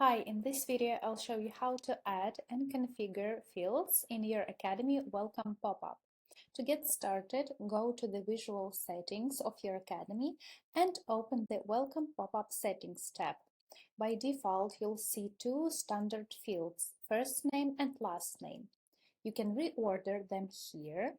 Hi, in this video I'll show you how to add and configure fields in your Academy welcome pop-up. To get started, go to the visual settings of your Academy and open the welcome pop-up settings tab. By default, you'll see two standard fields, first name and last name. You can reorder them here.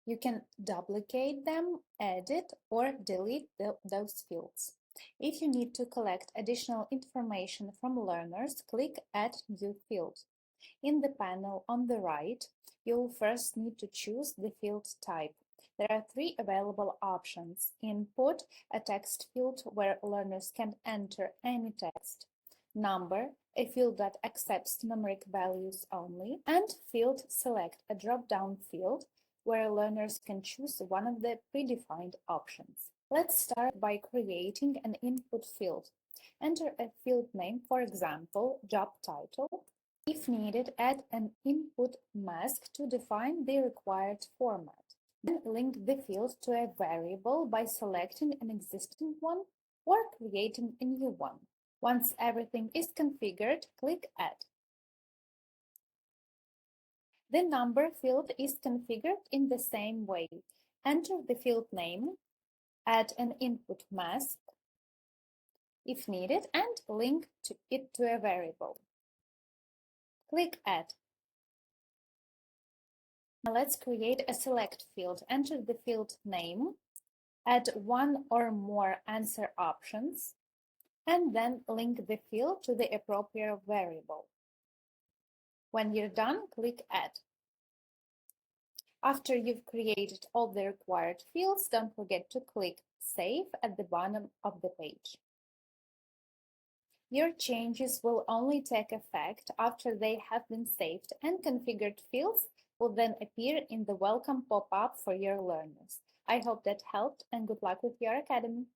You can duplicate them, edit, or delete those fields. If you need to collect additional information from learners, click Add New Field. In the panel on the right, you'll first need to choose the field type. There are three available options: Input, a text field where learners can enter any text; Number, a field that accepts numeric values only; and Field Select, a drop-down field where learners can choose one of the predefined options. Let's start by creating an input field. Enter a field name, for example, job title. If needed, add an input mask to define the required format. Then link the field to a variable by selecting an existing one or creating a new one. Once everything is configured, click Add. The number field is configured in the same way. Enter the field name, add an input mask if needed, and link it to a variable. Click Add. Now let's create a select field. Enter the field name, add one or more answer options, and then link the field to the appropriate variable. When you're done, click Add. After you've created all the required fields, don't forget to click Save at the bottom of the page. Your changes will only take effect after they have been saved, and configured fields will then appear in the welcome pop-up for your learners. I hope that helped, and good luck with your Academy.